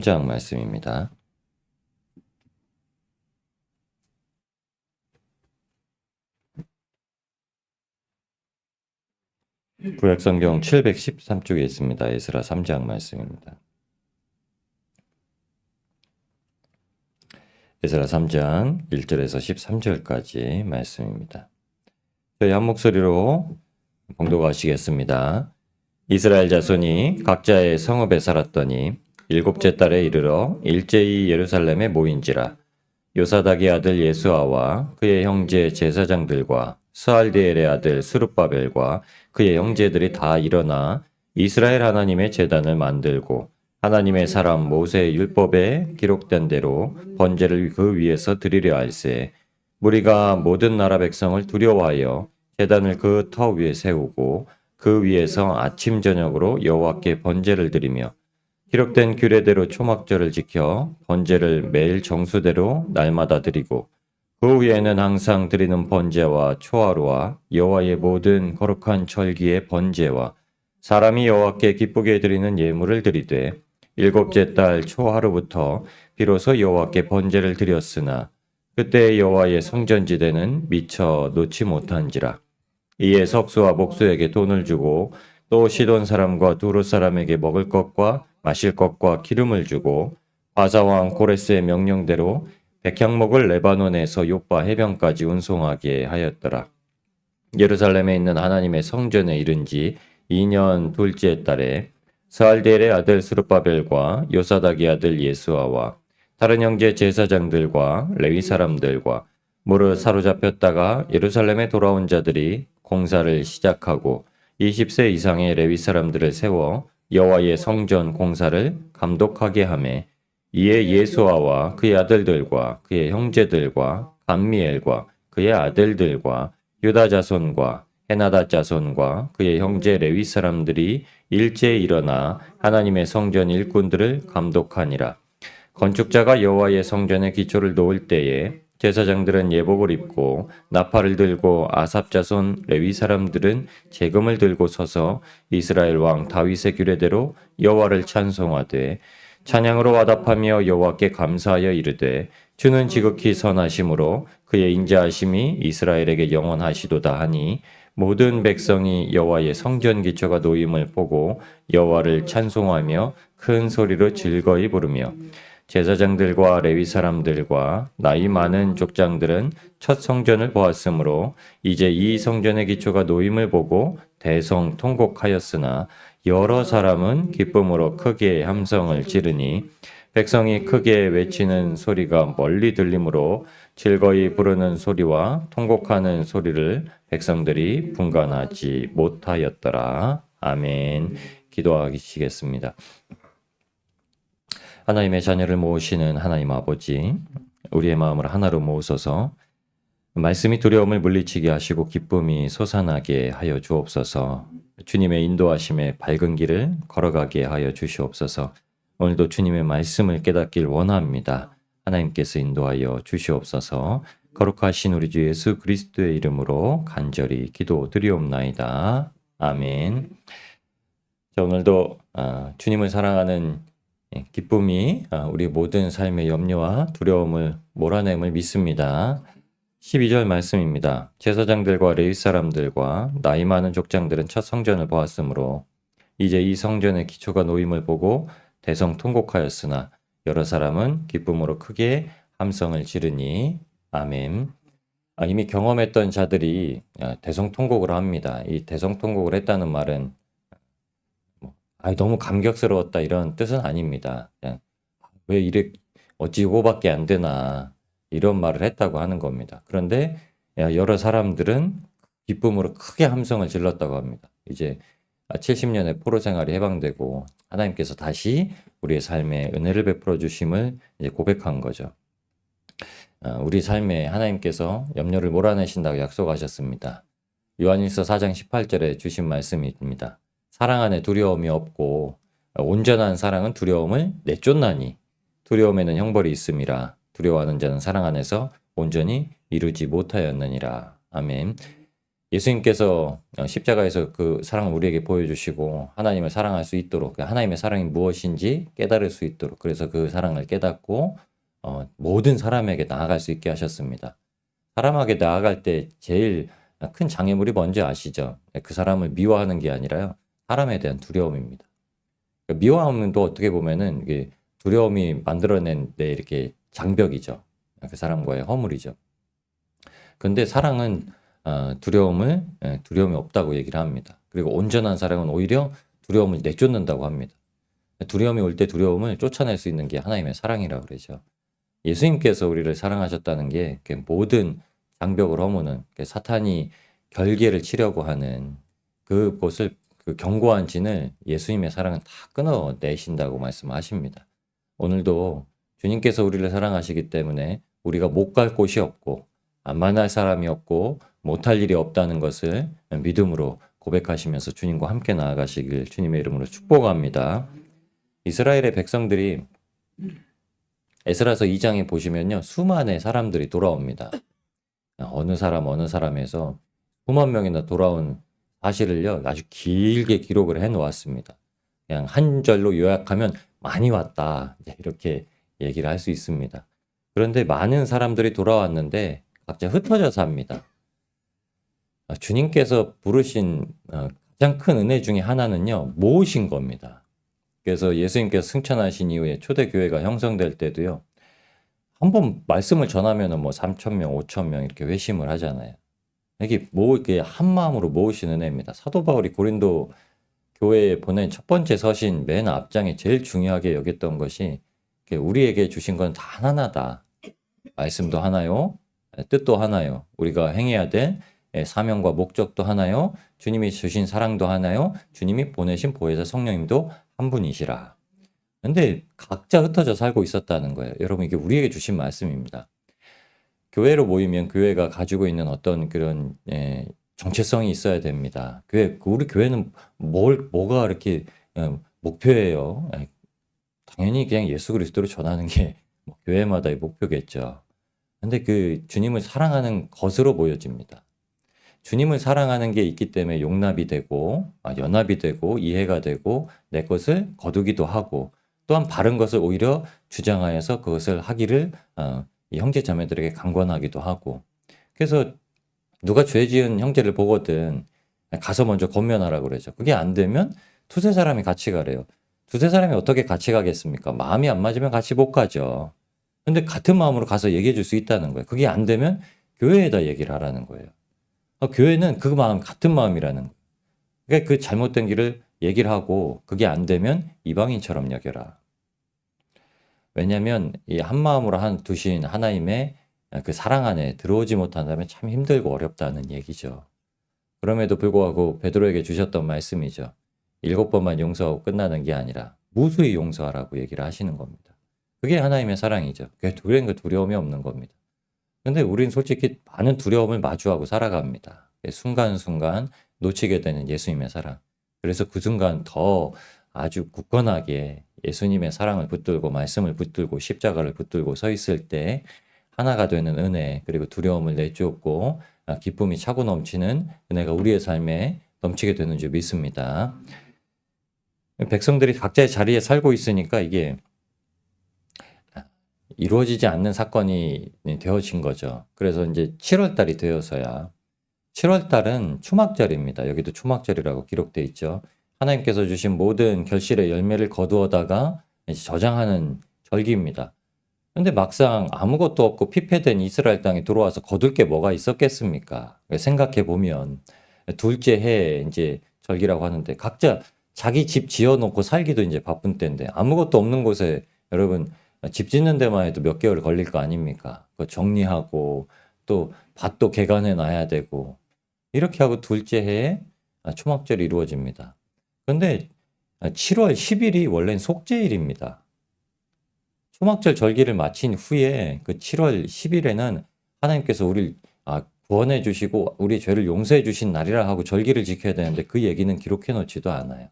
장 말씀입니다. 구약성경 713쪽에 있습니다. 에스라 3장 말씀입니다. 에스라 3장 1절에서 13절까지 말씀입니다. 저희 한 목소리로 봉독하시겠습니다. 이스라엘 자손이 각자의 성읍에 살았더니 일곱째 달에 이르러 일제히 예루살렘에 모인지라. 요사닥의 아들 예수아와 그의 형제 제사장들과 스알디엘의 아들 스룹바벨과 그의 형제들이 다 일어나 이스라엘 하나님의 제단을 만들고 하나님의 사람 모세의 율법에 기록된 대로 번제를 그 위에서 드리려 할세. 무리가 모든 나라 백성을 두려워하여 제단을 그 터 위에 세우고 그 위에서 아침 저녁으로 여호와께 번제를 드리며 기록된 규례대로 초막절을 지켜 번제를 매일 정수대로 날마다 드리고 그 위에는 항상 드리는 번제와 초하루와 여호와의 모든 거룩한 절기의 번제와 사람이 여호와께 기쁘게 드리는 예물을 드리되 일곱째 달 초하루부터 비로소 여호와께 번제를 드렸으나 그때 여호와의 성전지대는 미처 놓지 못한지라. 이에 석수와 목수에게 돈을 주고 또 시돈 사람과 두루 사람에게 먹을 것과 마실 것과 기름을 주고 바사왕 고레스의 명령대로 백향목을 레바논에서 요빠 해변까지 운송하게 하였더라. 예루살렘에 있는 하나님의 성전에 이른 지 2년 둘째 달에 스알디엘의 아들 스룹바벨과 요사닥의 아들 예수아와 다른 형제 제사장들과 레위 사람들과 무릇 사로잡혔다가 예루살렘에 돌아온 자들이 공사를 시작하고 20세 이상의 레위 사람들을 세워 여호와의 성전 공사를 감독하게 하매 이에 예수아와 그의 아들들과 그의 형제들과 감미엘과 그의 아들들과 유다 자손과 헤나다 자손과 그의 형제 레위 사람들이 일제에 일어나 하나님의 성전 일꾼들을 감독하니라. 건축자가 여호와의 성전의 기초를 놓을 때에 제사장들은 예복을 입고 나팔을 들고 아삽 자손 레위 사람들은 재금을 들고 서서 이스라엘 왕 다윗의 규례대로 여호와를 찬송하되 찬양으로 화답하며 여호와께 감사하여 이르되 주는 지극히 선하심으로 그의 인자하심이 이스라엘에게 영원하시도다 하니 모든 백성이 여호와의 성전 기초가 놓임을 보고 여호와를 찬송하며 큰 소리로 즐거이 부르며 제사장들과 레위 사람들과 나이 많은 족장들은 첫 성전을 보았으므로 이제 이 성전의 기초가 놓임을 보고 대성통곡하였으나 여러 사람은 기쁨으로 크게 함성을 지르니 백성이 크게 외치는 소리가 멀리 들리므로 즐거이 부르는 소리와 통곡하는 소리를 백성들이 분간하지 못하였더라. 아멘. 기도하시겠습니다. 하나님의 자녀를 모으시는 하나님 아버지, 우리의 마음을 하나로 모으소서. 말씀이 두려움을 물리치게 하시고 기쁨이 솟아나게 하여 주옵소서. 주님의 인도하심에 밝은 길을 걸어가게 하여 주시옵소서. 오늘도 주님의 말씀을 깨닫길 원합니다. 하나님께서 인도하여 주시옵소서. 거룩하신 우리 주 예수 그리스도의 이름으로 간절히 기도드리옵나이다. 아멘. 자, 오늘도 주님을 사랑하는 기쁨이 우리 모든 삶의 염려와 두려움을 몰아냄을 믿습니다. 12절 말씀입니다. 제사장들과 레위 사람들과 나이 많은 족장들은 첫 성전을 보았으므로 이제 이 성전의 기초가 놓임을 보고 대성통곡하였으나 여러 사람은 기쁨으로 크게 함성을 지르니 아멘. 이미 경험했던 자들이 대성통곡을 합니다. 이 대성통곡을 했다는 말은 너무 감격스러웠다 이런 뜻은 아닙니다. 그냥 왜 이래 어찌 이거밖에 안 되나 이런 말을 했다고 하는 겁니다. 그런데 여러 사람들은 기쁨으로 크게 함성을 질렀다고 합니다. 이제 70년의 포로 생활이 해방되고 하나님께서 다시 우리의 삶에 은혜를 베풀어 주심을 이제 고백한 거죠. 우리 삶에 하나님께서 염려를 몰아내신다고 약속하셨습니다. 요한일서 4장 18절에 주신 말씀입니다. 사랑 안에 두려움이 없고 온전한 사랑은 두려움을 내쫓나니 두려움에는 형벌이 있음이라. 두려워하는 자는 사랑 안에서 온전히 이루지 못하였느니라. 아멘. 예수님께서 십자가에서 그 사랑을 우리에게 보여주시고 하나님을 사랑할 수 있도록 하나님의 사랑이 무엇인지 깨달을 수 있도록 그래서 그 사랑을 깨닫고 모든 사람에게 나아갈 수 있게 하셨습니다. 사람에게 나아갈 때 제일 큰 장애물이 뭔지 아시죠? 그 사람을 미워하는 게 아니라요. 사람에 대한 두려움입니다. 미워함도 어떻게 보면은 이게 두려움이 만들어낸 내 이렇게 장벽이죠. 그 사람과의 허물이죠. 근데 사랑은 두려움이 없다고 얘기를 합니다. 그리고 온전한 사랑은 오히려 두려움을 내쫓는다고 합니다. 두려움이 올 때 두려움을 쫓아낼 수 있는 게 하나님의 사랑이라고 그러죠. 예수님께서 우리를 사랑하셨다는 게 모든 장벽을 허무는 사탄이 결계를 치려고 하는 그곳을 그 견고한 진을 예수님의 사랑은 다 끊어내신다고 말씀하십니다. 오늘도 주님께서 우리를 사랑하시기 때문에 우리가 못 갈 곳이 없고 안 만날 사람이 없고 못할 일이 없다는 것을 믿음으로 고백하시면서 주님과 함께 나아가시길 주님의 이름으로 축복합니다. 이스라엘의 백성들이 에스라서 2장에 보시면요. 수만의 사람들이 돌아옵니다. 어느 사람에서 수만 명이나 돌아온 사실을요. 아주 길게 기록을 해 놓았습니다. 그냥 한 절로 요약하면 많이 왔다. 이렇게 얘기를 할 수 있습니다. 그런데 많은 사람들이 돌아왔는데 각자 흩어져 삽니다. 주님께서 부르신 가장 큰 은혜 중에 하나는요. 모으신 겁니다. 그래서 예수님께서 승천하신 이후에 초대교회가 형성될 때도요. 한번 말씀을 전하면 3,000명, 5,000명 이렇게 회심을 하잖아요. 이게 한 마음으로 모으신 은혜입니다. 사도 바울이 고린도 교회에 보낸 첫 번째 서신 맨 앞장에 제일 중요하게 여겼던 것이 우리에게 주신 건 다 하나다. 말씀도 하나요. 뜻도 하나요. 우리가 행해야 될 사명과 목적도 하나요. 주님이 주신 사랑도 하나요. 주님이 보내신 보혜사 성령님도 한 분이시라. 근데 각자 흩어져 살고 있었다는 거예요. 여러분 이게 우리에게 주신 말씀입니다. 교회로 모이면 교회가 가지고 있는 어떤 그런 정체성이 있어야 됩니다. 우리 교회는 뭐가 이렇게 목표예요. 당연히 그냥 예수 그리스도를 전하는 게 교회마다의 목표겠죠. 근데 그 주님을 사랑하는 것으로 보여집니다. 주님을 사랑하는 게 있기 때문에 용납이 되고 연합이 되고 이해가 되고 내 것을 거두기도 하고 또한 바른 것을 오히려 주장하여서 그것을 하기를 이 형제 자매들에게 강권하기도 하고 그래서 누가 죄 지은 형제를 보거든 가서 먼저 권면하라고 그러죠. 그게 안 되면 두세 사람이 같이 가래요. 두세 사람이 어떻게 같이 가겠습니까? 마음이 안 맞으면 같이 못 가죠. 근데 같은 마음으로 가서 얘기해 줄 수 있다는 거예요. 그게 안 되면 교회에다 얘기를 하라는 거예요. 교회는 그 마음, 같은 마음이라는 거예요. 그러니까 그 잘못된 길을 얘기를 하고 그게 안 되면 이방인처럼 여겨라. 왜냐하면 이 한 마음으로 두신 하나님의 그 사랑 안에 들어오지 못한다면 참 힘들고 어렵다는 얘기죠. 그럼에도 불구하고 베드로에게 주셨던 말씀이죠. 7번만 용서하고 끝나는 게 아니라 무수히 용서하라고 얘기를 하시는 겁니다. 그게 하나님의 사랑이죠. 그게 두려움이 없는 겁니다. 근데 우린 솔직히 많은 두려움을 마주하고 살아갑니다. 순간순간 놓치게 되는 예수님의 사랑. 그래서 그 순간 더 아주 굳건하게 예수님의 사랑을 붙들고 말씀을 붙들고 십자가를 붙들고 서 있을 때 하나가 되는 은혜 그리고 두려움을 내쫓고 기쁨이 차고 넘치는 은혜가 우리의 삶에 넘치게 되는 줄 믿습니다. 백성들이 각자의 자리에 살고 있으니까 이게 이루어지지 않는 사건이 되어진 거죠. 그래서 이제 7월 달이 되어서야 7월 달은 초막절입니다. 여기도 초막절이라고 기록되어 있죠. 하나님께서 주신 모든 결실의 열매를 거두어다가 저장하는 절기입니다. 근데 막상 아무것도 없고 피폐된 이스라엘 땅에 들어와서 거둘 게 뭐가 있었겠습니까? 생각해 보면 둘째 해에 이제 절기라고 하는데 각자 자기 집 지어놓고 살기도 이제 바쁜 때인데 아무것도 없는 곳에 여러분 집 짓는 데만 해도 몇 개월 걸릴 거 아닙니까? 그거 정리하고 또 밭도 개간해 놔야 되고 이렇게 하고 둘째 해에 초막절이 이루어집니다. 근데 7월 10일이 원래는 속죄일입니다. 초막절 절기를 마친 후에 그 7월 10일에는 하나님께서 우리를 구원해 주시고 우리 죄를 용서해 주신 날이라 하고 절기를 지켜야 되는데 그 얘기는 기록해 놓지도 않아요.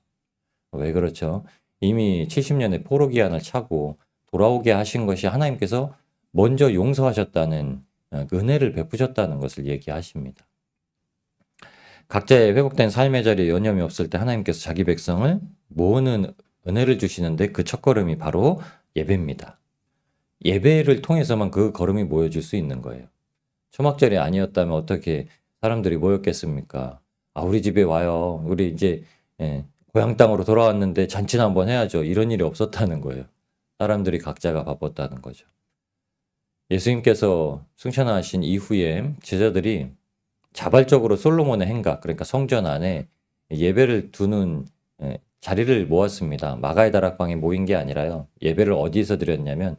왜 그렇죠? 이미 70년의 포로 기한을 차고 돌아오게 하신 것이 하나님께서 먼저 용서하셨다는 그 은혜를 베푸셨다는 것을 얘기하십니다. 각자의 회복된 삶의 자리에 여념이 없을 때 하나님께서 자기 백성을 모으는 은혜를 주시는데 그 첫걸음이 바로 예배입니다. 예배를 통해서만 그 걸음이 모여질 수 있는 거예요. 초막절이 아니었다면 어떻게 사람들이 모였겠습니까? 아, 우리 집에 와요. 우리 이제 고향 땅으로 돌아왔는데 잔치나 한번 해야죠. 이런 일이 없었다는 거예요. 사람들이 각자가 바빴다는 거죠. 예수님께서 승천하신 이후에 제자들이 자발적으로 솔로몬의 행각, 그러니까 성전 안에 예배를 두는 자리를 모았습니다. 마가의 다락방에 모인 게 아니라요. 예배를 어디서 드렸냐면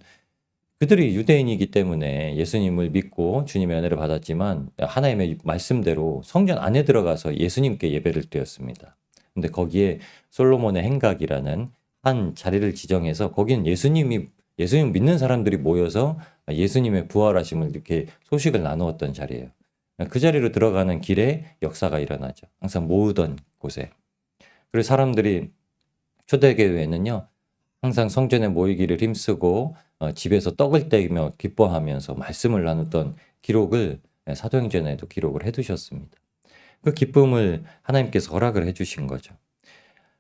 그들이 유대인이기 때문에 예수님을 믿고 주님의 은혜를 받았지만 하나님의 말씀대로 성전 안에 들어가서 예수님께 예배를 드렸습니다. 근데 거기에 솔로몬의 행각이라는 한 자리를 지정해서 거기는 예수님 믿는 사람들이 모여서 예수님의 부활하심을 이렇게 소식을 나누었던 자리예요. 그 자리로 들어가는 길에 역사가 일어나죠. 항상 모으던 곳에. 그리고 사람들이 초대교회는요. 항상 성전에 모이기를 힘쓰고 집에서 떡을 떼며 기뻐하면서 말씀을 나눴던 기록을 사도행전에도 기록을 해두셨습니다. 그 기쁨을 하나님께서 허락을 해주신 거죠.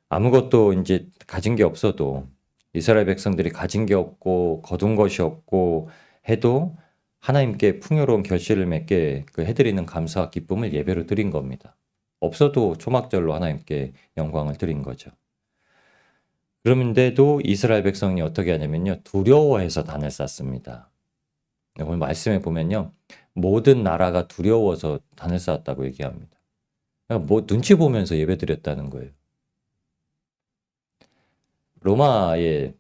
아무것도 이제 가진 게 없어도 이스라엘 백성들이 가진 게 없고 거둔 것이 없고 해도 하나님께 풍요로운 결실을 맺게 해드리는 감사와 기쁨을 예배로 드린 겁니다. 없어도 초막절로 하나님께 영광을 드린 거죠. 그런데도 이스라엘 백성이 어떻게 하냐면요. 두려워해서 단을 쌓습니다. 오늘 말씀에 보면요. 모든 나라가 두려워서 단을 쌓았다고 얘기합니다. 그러니까 뭐 눈치 보면서 예배 드렸다는 거예요. 로마의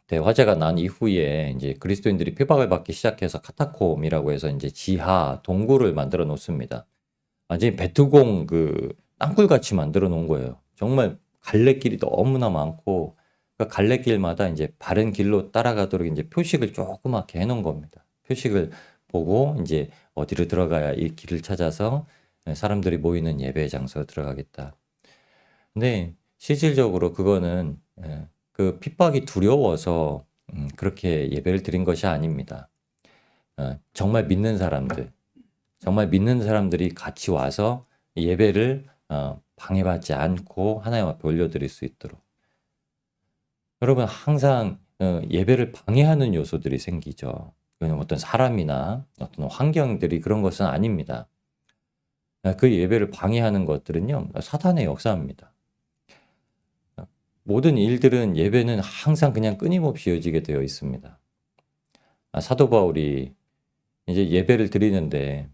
대화재가 난 이후에 이제 그리스도인들이 핍박을 받기 시작해서 카타콤이라고 해서 이제 지하 동굴을 만들어 놓습니다. 완전히 베트공 땅굴같이 만들어 놓은 거예요. 정말 갈래길이 너무나 많고 그 갈래길마다 이제 바른 길로 따라가도록 이제 표식을 조그맣게 해놓은 겁니다. 표식을 보고 이제 어디로 들어가야 이 길을 찾아서 사람들이 모이는 예배 장소로 들어가겠다. 근데 실질적으로 그거는 그 핍박이 두려워서 그렇게 예배를 드린 것이 아닙니다. 정말 믿는 사람들이 같이 와서 예배를 방해받지 않고 하나님 앞에 올려드릴 수 있도록. 여러분 항상 예배를 방해하는 요소들이 생기죠. 이거는 어떤 사람이나 어떤 환경들이 그런 것은 아닙니다. 그 예배를 방해하는 것들은요 사탄의 역사입니다. 모든 일들은 예배는 항상 그냥 끊임없이 이어지게 되어 있습니다. 사도 바울이 이제 예배를 드리는데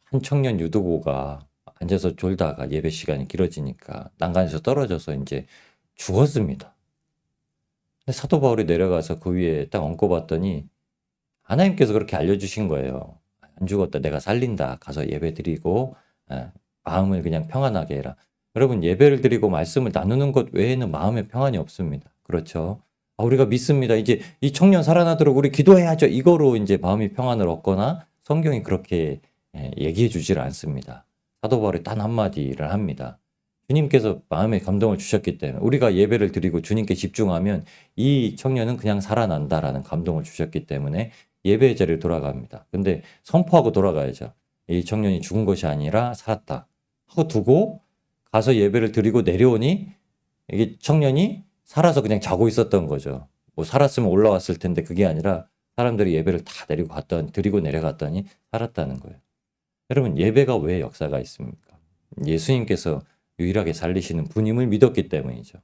한 청년 유두고가 앉아서 졸다가 예배 시간이 길어지니까 난간에서 떨어져서 이제 죽었습니다. 근데 사도 바울이 내려가서 그 위에 딱 얹고 봤더니 하나님께서 그렇게 알려주신 거예요. 안 죽었다. 내가 살린다. 가서 예배 드리고 마음을 그냥 평안하게 해라. 여러분 예배를 드리고 말씀을 나누는 것 외에는 마음의 평안이 없습니다. 그렇죠? 우리가 믿습니다. 이제 이 청년 살아나도록 우리 기도해야죠. 이거로 이제 마음이 평안을 얻거나 성경이 그렇게 얘기해 주질 않습니다. 사도 바울이 단 한마디를 합니다. 주님께서 마음에 감동을 주셨기 때문에 우리가 예배를 드리고 주님께 집중하면 이 청년은 그냥 살아난다라는 감동을 주셨기 때문에 예배의 자리로 돌아갑니다. 근데 선포하고 돌아가야죠. 이 청년이 죽은 것이 아니라 살았다 하고 두고 가서 예배를 드리고 내려오니 이게 청년이 살아서 그냥 자고 있었던 거죠. 뭐 살았으면 올라왔을 텐데 그게 아니라 사람들이 예배를 다 드리고 내려갔더니 살았다는 거예요. 여러분 예배가 왜 역사가 있습니까? 예수님께서 유일하게 살리시는 분임을 믿었기 때문이죠.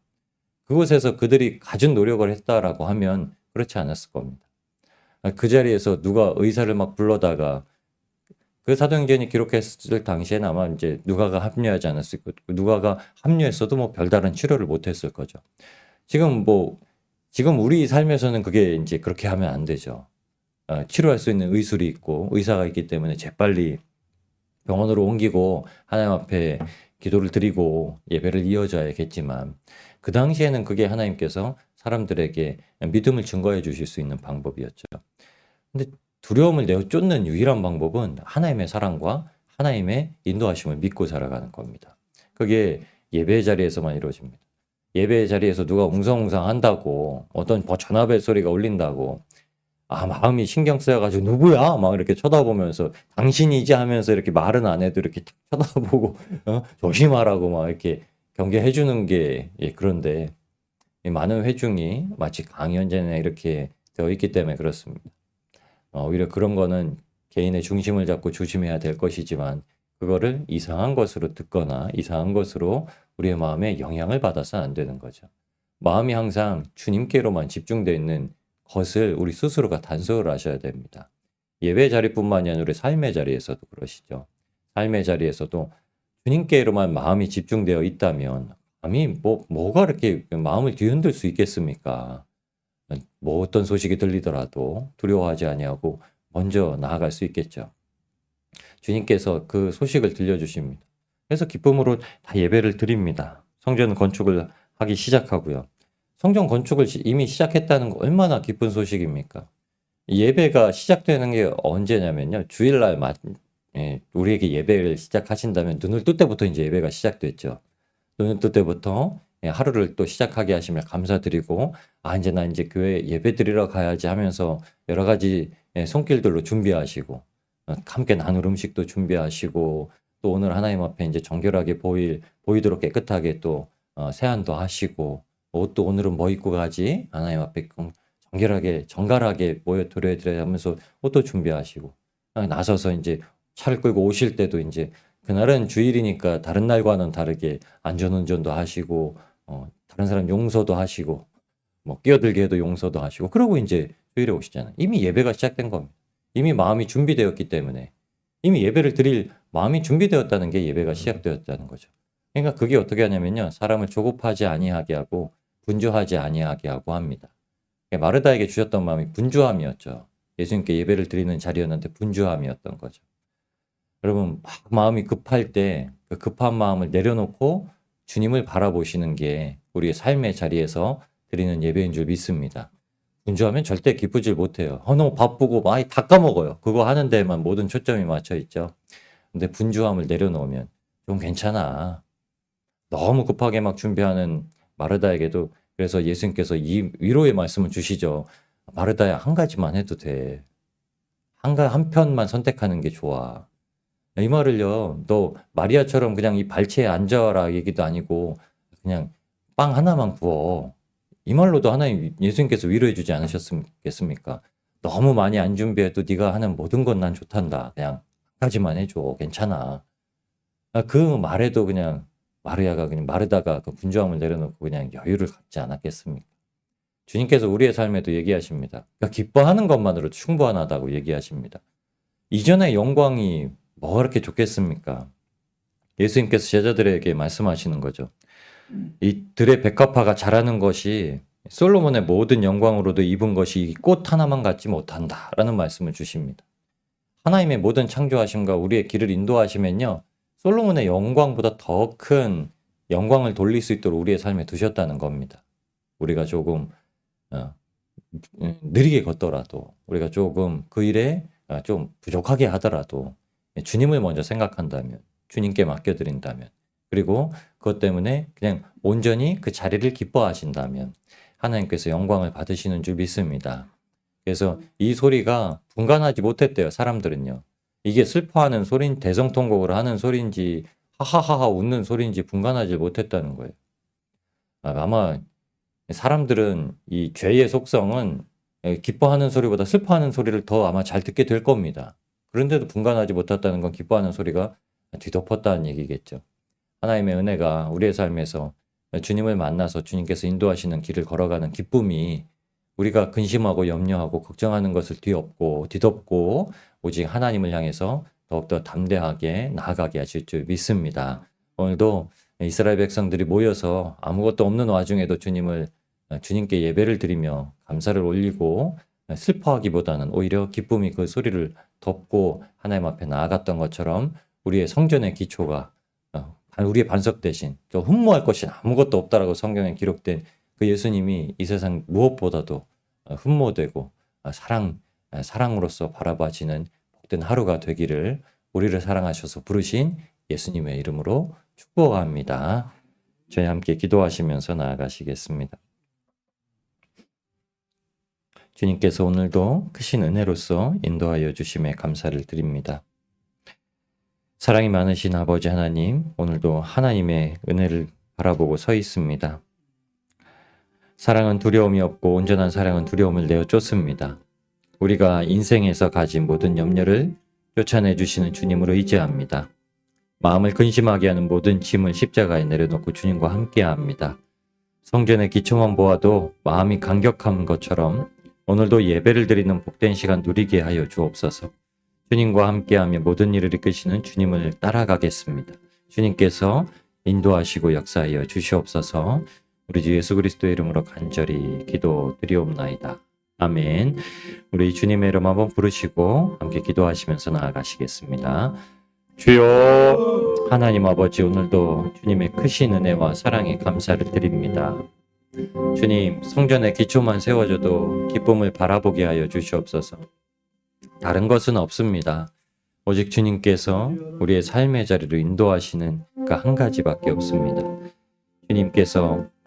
그곳에서 그들이 가진 노력을 했다라고 하면 그렇지 않았을 겁니다. 그 자리에서 누가 의사를 막 불러다가 그 사도행전이 기록했을 당시에는 아마 이제 누가가 합류하지 않았을 거고 누가가 합류했어도 뭐 별다른 치료를 못했을 거죠. 지금 우리 삶에서는 그게 이제 그렇게 하면 안 되죠. 치료할 수 있는 의술이 있고 의사가 있기 때문에 재빨리 병원으로 옮기고 하나님 앞에 기도를 드리고 예배를 이어져야겠지만 그 당시에는 그게 하나님께서 사람들에게 믿음을 증거해 주실 수 있는 방법이었죠. 근데 두려움을 내어쫓는 유일한 방법은 하나님의 사랑과 하나님의 인도하심을 믿고 살아가는 겁니다. 그게 예배의 자리에서만 이루어집니다. 예배의 자리에서 누가 웅성웅성 한다고 어떤 전화벨 소리가 울린다고 마음이 신경 쓰여가지고 누구야? 막 이렇게 쳐다보면서 당신이지 하면서 이렇게 말은 안 해도 이렇게 탁 쳐다보고 조심하라고 막 이렇게 경계해 주는 게 그런데 이 많은 회중이 마치 강연제나 이렇게 되어 있기 때문에 그렇습니다. 오히려 그런 거는 개인의 중심을 잡고 조심해야 될 것이지만 그거를 이상한 것으로 듣거나 이상한 것으로 우리의 마음에 영향을 받아서는 안 되는 거죠. 마음이 항상 주님께로만 집중되어 있는 것을 우리 스스로가 단속을 하셔야 됩니다. 예배 자리뿐만이 아니라 우리 삶의 자리에서도 그러시죠. 삶의 자리에서도 주님께로만 마음이 집중되어 있다면 감히 뭐가 이렇게 마음을 뒤흔들 수 있겠습니까? 뭐 어떤 소식이 들리더라도 두려워하지 아니하고 먼저 나아갈 수 있겠죠. 주님께서 그 소식을 들려주십니다. 그래서 기쁨으로 다 예배를 드립니다. 성전 건축을 하기 시작하고요. 성전 건축을 이미 시작했다는 거 얼마나 기쁜 소식입니까? 예배가 시작되는 게 언제냐면요. 주일날 우리에게 예배를 시작하신다면 눈을 뜰 때부터 이제 예배가 시작됐죠. 눈을 뜰 때부터 하루를 또 시작하게 하시면 감사드리고 이제 나 이제 교회 예배 드리러 가야지 하면서 여러 가지 손길들로 준비하시고 함께 나눌 음식도 준비하시고 또 오늘 하나님 앞에 이제 정결하게 보이도록 깨끗하게 또 세안도 하시고 옷도 오늘은 뭐 입고 가지 하나님 앞에 정갈하게 모여 드려야 하면서 옷도 준비하시고 나서서 이제 차를 끌고 오실 때도 이제 그날은 주일이니까 다른 날과는 다르게 안전운전도 하시고 다른 사람 용서도 하시고 뭐 끼어들게 해도 용서도 하시고 그러고 이제 주일에 오시잖아요. 이미 예배가 시작된 겁니다. 이미 마음이 준비되었기 때문에 이미 예배를 드릴 마음이 준비되었다는 게 예배가 시작되었다는 거죠. 그러니까 그게 어떻게 하냐면요. 사람을 조급하지 아니하게 하고 분주하지 아니하게 하고 합니다. 마르다에게 주셨던 마음이 분주함이었죠. 예수님께 예배를 드리는 자리였는데 분주함이었던 거죠. 여러분 막 마음이 급할 때 그 급한 마음을 내려놓고 주님을 바라보시는 게 우리의 삶의 자리에서 드리는 예배인 줄 믿습니다. 분주하면 절대 기쁘질 못해요. 너무 바쁘고 많이 다 까먹어요. 그거 하는 데에만 모든 초점이 맞춰 있죠. 근데 분주함을 내려놓으면 좀 괜찮아. 너무 급하게 막 준비하는 마르다에게도 그래서 예수님께서 이 위로의 말씀을 주시죠. 마르다야 한 가지만 해도 돼. 한 편만 선택하는 게 좋아. 이 말을요, 너 마리아처럼 그냥 이 발치에 앉아라 얘기도 아니고 그냥 빵 하나만 구워. 이 말로도 하나님 예수님께서 위로해 주지 않으셨겠습니까? 너무 많이 안 준비해도 네가 하는 모든 건 난 좋단다. 그냥 한 가지만 해줘. 괜찮아. 그 말에도 그냥 마르다가 그 분주함을 내려놓고 그냥 여유를 갖지 않았겠습니까? 주님께서 우리의 삶에도 얘기하십니다. 그러니까 기뻐하는 것만으로 충분하다고 얘기하십니다. 이전의 영광이 뭐가 그렇게 좋겠습니까? 예수님께서 제자들에게 말씀하시는 거죠. 이 들의 백합화가 자라는 것이 솔로몬의 모든 영광으로도 입은 것이 이 꽃 하나만 갖지 못한다라는 말씀을 주십니다. 하나님의 모든 창조하심과 우리의 길을 인도하시면요. 솔로몬의 영광보다 더 큰 영광을 돌릴 수 있도록 우리의 삶에 두셨다는 겁니다. 우리가 조금 느리게 걷더라도 우리가 조금 그 일에 좀 부족하게 하더라도 주님을 먼저 생각한다면 주님께 맡겨드린다면 그리고 그것 때문에 그냥 온전히 그 자리를 기뻐하신다면 하나님께서 영광을 받으시는 줄 믿습니다. 그래서 이 소리가 분간하지 못했대요. 사람들은요. 이게 슬퍼하는 소린 대성통곡을 하는 소리인지 하하하하 웃는 소리인지 분간하지 못했다는 거예요. 아마 사람들은 이 죄의 속성은 기뻐하는 소리보다 슬퍼하는 소리를 더 아마 잘 듣게 될 겁니다. 그런데도 분간하지 못했다는 건 기뻐하는 소리가 뒤덮었다는 얘기겠죠. 하나님의 은혜가 우리의 삶에서 주님을 만나서 주님께서 인도하시는 길을 걸어가는 기쁨이 우리가 근심하고 염려하고 걱정하는 것을 뒤덮고 오직 하나님을 향해서 더욱더 담대하게 나아가게 하실 줄 믿습니다. 오늘도 이스라엘 백성들이 모여서 아무것도 없는 와중에도 주님께 예배를 드리며 감사를 올리고 슬퍼하기보다는 오히려 기쁨이 그 소리를 덮고 하나님 앞에 나아갔던 것처럼 우리의 성전의 기초가 우리의 반석 대신 저 흠모할 것이 아무것도 없다라고 성경에 기록된 그 예수님이 이 세상 무엇보다도 흠모되고 사랑으로서 바라봐지는 복된 하루가 되기를 우리를 사랑하셔서 부르신 예수님의 이름으로 축복합니다. 저희 함께 기도하시면서 나아가시겠습니다. 주님께서 오늘도 크신 은혜로서 인도하여 주심에 감사를 드립니다. 사랑이 많으신 아버지 하나님, 오늘도 하나님의 은혜를 바라보고 서 있습니다. 사랑은 두려움이 없고 온전한 사랑은 두려움을 내어 쫓습니다. 우리가 인생에서 가진 모든 염려를 쫓아내 주시는 주님으로 의지합니다. 마음을 근심하게 하는 모든 짐을 십자가에 내려놓고 주님과 함께합니다. 성전의 기초만 보아도 마음이 감격한 것처럼 오늘도 예배를 드리는 복된 시간 누리게 하여 주옵소서. 주님과 함께하며 모든 일을 이끄시는 주님을 따라가겠습니다. 주님께서 인도하시고 역사하여 주시옵소서. 우리 주 예수 그리스도의 이름으로 간절히 기도드리옵나이다. 아멘. 우리 주님의 이름 한번 부르시고 함께 기도하시면서 나아가시겠습니다. 주여, 하나님 아버지, 오늘도 주님의 크신 은혜와 사랑에 감사를 드립니다. 주님, 성전의 기초만 세워줘도 기쁨을 바라보게 하여 주시옵소서. 다른 것은 없습니다. 오직 주님께서 우리의 삶의 자리로 인도하시는 그 한 가지밖에 없습니다. 주님께서